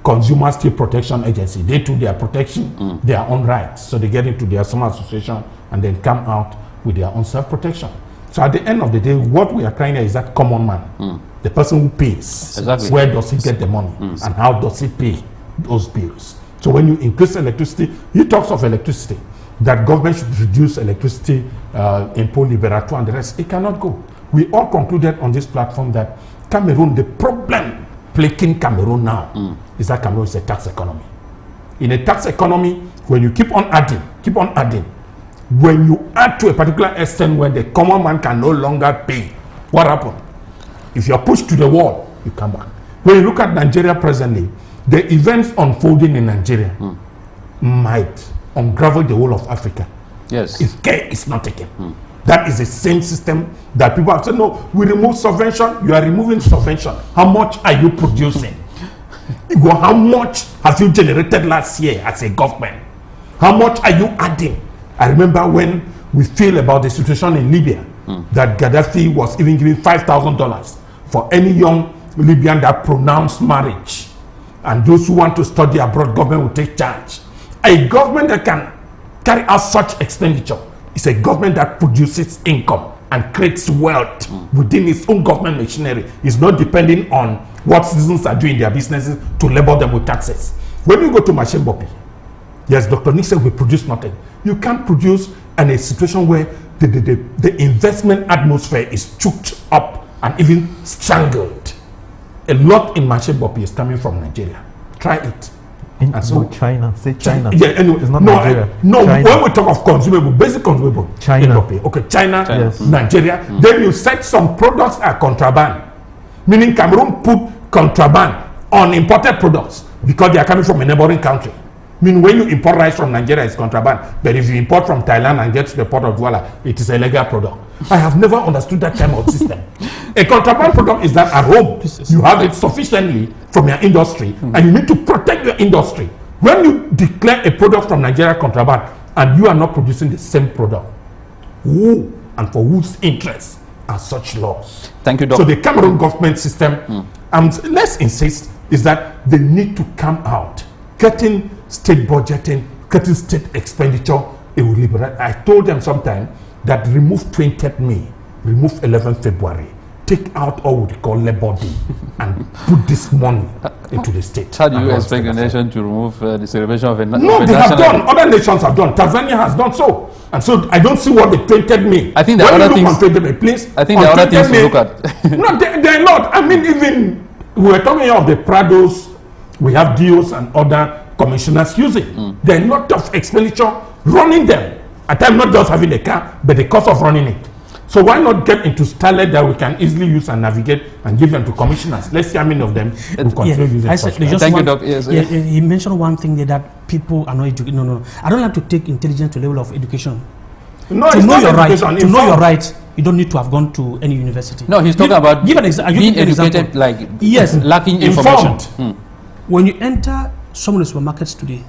Consumer Steel Protection Agency. They do their protection, their own rights. So they get into their summer association and then come out with their own self-protection. So at the end of the day, what we are trying is that common man, the person who pays. Exactly. Where does he get the money and how does he pay those bills? So when you increase electricity, he talks of electricity, that government should reduce electricity, impôt libératoire and the rest. It cannot go. We all concluded on this platform that Cameroon, the problem plaguing Cameroon now is that Cameroon is a tax economy. In a tax economy, when you keep on adding, when you add to a particular extent where the common man can no longer pay, what happens? If you're pushed to the wall, you come back. When you look at Nigeria presently, the events unfolding in Nigeria might unravel the whole of Africa. Yes. If care is not taken. That is the same system that people have said, no, we remove subvention, you are removing subvention. How much are you producing? How much have you generated last year as a government? How much are you adding? I remember when we feel about the situation in Libya, that Gaddafi was even giving $5,000 for any young Libyan that pronounced marriage. And those who want to study abroad, government will take charge. A government that can carry out such expenditure is a government that produces income and creates wealth within its own government machinery. It's not depending on what citizens are doing in their businesses to labor them with taxes. When you go to Mashembopi, Yes, Dr. Nick said we produce nothing. You can't produce in a situation where the investment atmosphere is choked up and even strangled. A lot in Machebopi is coming from Nigeria. Try it. And so China, say China. Yeah, anyway, it's not no, Nigeria. No, China. when we talk of consumable, basic consumable, China. Okay, China, Yes. Nigeria. Then you said some products are contraband, meaning Cameroon put contraband on imported products because they are coming from a neighboring country. I mean, when you import rice from Nigeria, it's contraband. But if you import from Thailand and get to the port of Douala, it is a legal product. I have never understood that kind of system. A contraband product is that at home, you have it sufficiently from your industry, and you need to protect your industry. When you declare a product from Nigeria contraband, and you are not producing the same product, who and for whose interests are such laws? Thank you, Doc. So the Cameroon government system, let's insist, is that they need to come out, getting state budgeting, getting state expenditure. It will liberate. I told them sometime that remove 20th May, remove 11th February, take out all what we call Labor Day and put this money into the state. How do you expect a nation to remove the celebration of a No, they have done. Other nations have done. Tanzania has done so. And so I don't see what the 20th May. I think there are other things. On 20th May, please. I think there are other things to look at. No, they're not. I mean, even we were talking of the Prados, we have DOs and other commissioners using. There are a lot of expenditure running them. At times, not just having a car, but the cost of running it. So why not get into Starlet that we can easily use and navigate and give them to commissioners? Let's see how many of them will continue using such cars. Thank you, Doc. Yes, he mentioned one thing there, that people are not educated. No. I don't like to take intelligence to the level of education. No, to it's know not your right, education. to know your right, you don't need to have gone to any university. No, he's talking about being educated, like yes, lacking information. When you enter some of the supermarkets today,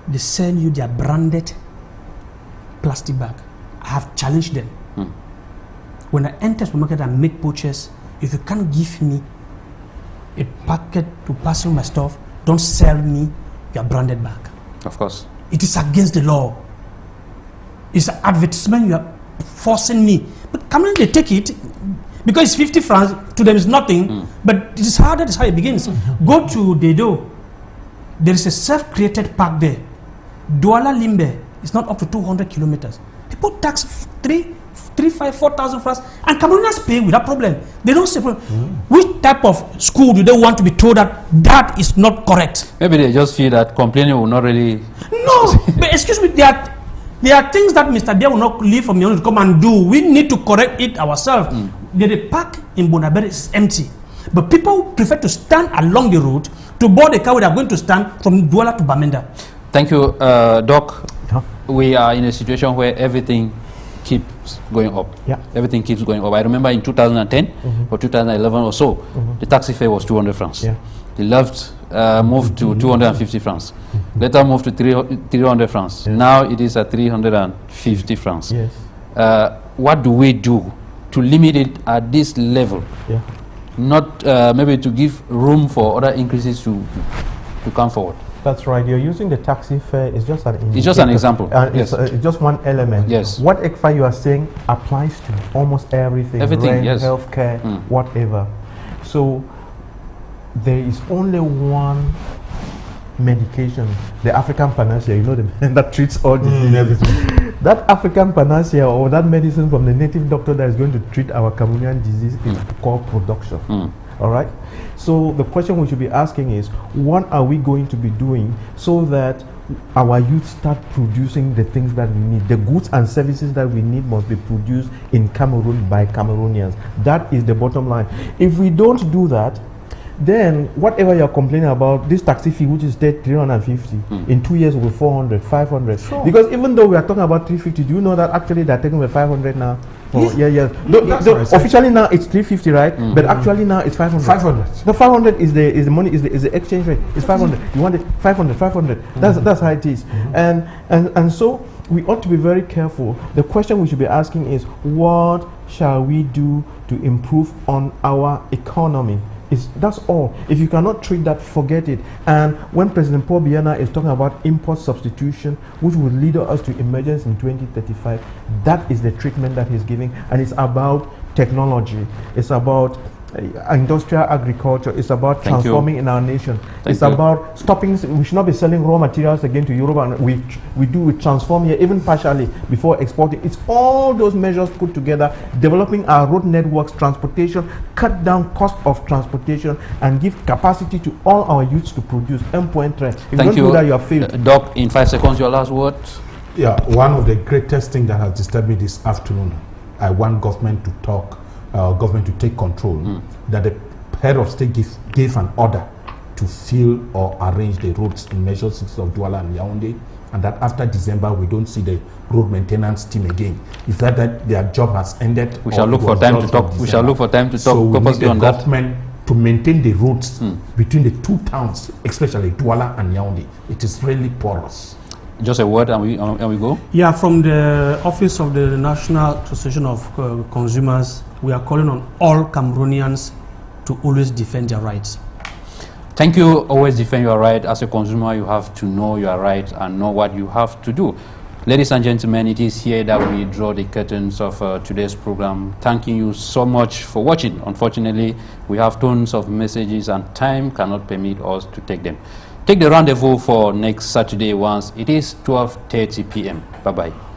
they sell you their branded plastic bag. I have challenged them. When I enter supermarket and make purchase, if you can't give me a packet to pass through my stuff, don't sell me your branded bag. Of course. It is against the law. It's an advertisement you are forcing me. But come on, they take it because it's 50 francs. To them, it's nothing. But it is harder. That's how it begins. Go to Dedo. There is a self-created park there. Douala Limbe is not up to 200 kilometers. They put tax 4,000 francs, and Cameroonians pay without problem. They don't say which type of school do they want to be told that that is not correct? Maybe they just feel that complaining will not really. No, but excuse me, there are things that Mr. Dia will not leave from you to come and do. We need to correct it ourselves. The park in Bonabere is empty, but people prefer to stand along the road to board the car where they are going to stand from Douala to Bamenda. Thank you, Doc. We are in a situation where everything keeps going up. Everything keeps going up. I remember in 2010 or 2011 or so, the taxi fare was 200 francs. The left moved to 250 francs. Later moved to 300 francs. Now it is at 350 francs. What do we do to limit it at this level? Not maybe to give room for other increases to come forward. That's right. You're using the taxi fare. It's just an indicator. It's just an example. It's just one element. Yes. What ECFA you are saying applies to almost everything. Everything. Rent, yes. Healthcare, whatever. So there is only one medication, the African panacea. You know, the that treats all disease and everything. That African panacea or that medicine from the native doctor that is going to treat our Cameroonian disease is called production. All right. So the question we should be asking is, what are we going to be doing so that our youth start producing the things that we need? The goods and services that we need must be produced in Cameroon by Cameroonians. That is the bottom line. If we don't do that, then whatever you're complaining about, this taxi fee which is 350, in 2 years will be 400, 500. Sure. Because even though we are talking about 350, do you know that actually they're taking away 500 now? Officially now it's 350, right? But actually now it's 500. 500. The 500 is the money, is the exchange rate. It's 500. You want it 500. That's how it is. And so we ought to be very careful. The question we should be asking is, what shall we do to improve on our economy? That's all. If you cannot treat that, forget it. And when President Paul Biya is talking about import substitution, which will lead us to emergence in 2035, that is the treatment that he's giving. And it's about technology. It's about industrial agriculture. It's about transforming in our nation. It's about stopping. We should not be selling raw materials again to Europe, and we transform here even partially before exporting. It's all those measures put together, developing our road networks, transportation, cut down cost of transportation, and give capacity to all our youths to produce. If you don't do that, you have failed. Doc, in 5 seconds, your last word. Yeah, one of the greatest things that has disturbed me this afternoon, I want government to talk, government to take control, that the head of state gave an order to fill or arrange the roads in major cities of Douala and Yaoundé, and that after December we don't see the road maintenance team again. Is that their job has ended? We shall look for time to talk. We shall look for time to talk. So we need the on that. government to maintain the roads between the two towns, especially Douala and Yaoundé. It is really porous. Just a word and we go? Yeah, from the Office of the National Association of Consumers, we are calling on all Cameroonians to always defend their rights. Thank you. Always defend your right. As a consumer, you have to know your right and know what you have to do. Ladies and gentlemen, it is here that we draw the curtains of today's program. Thanking you so much for watching. Unfortunately, we have tons of messages and time cannot permit us to take them. Take the rendezvous for next Saturday once it is 12:30 p.m. Bye-bye.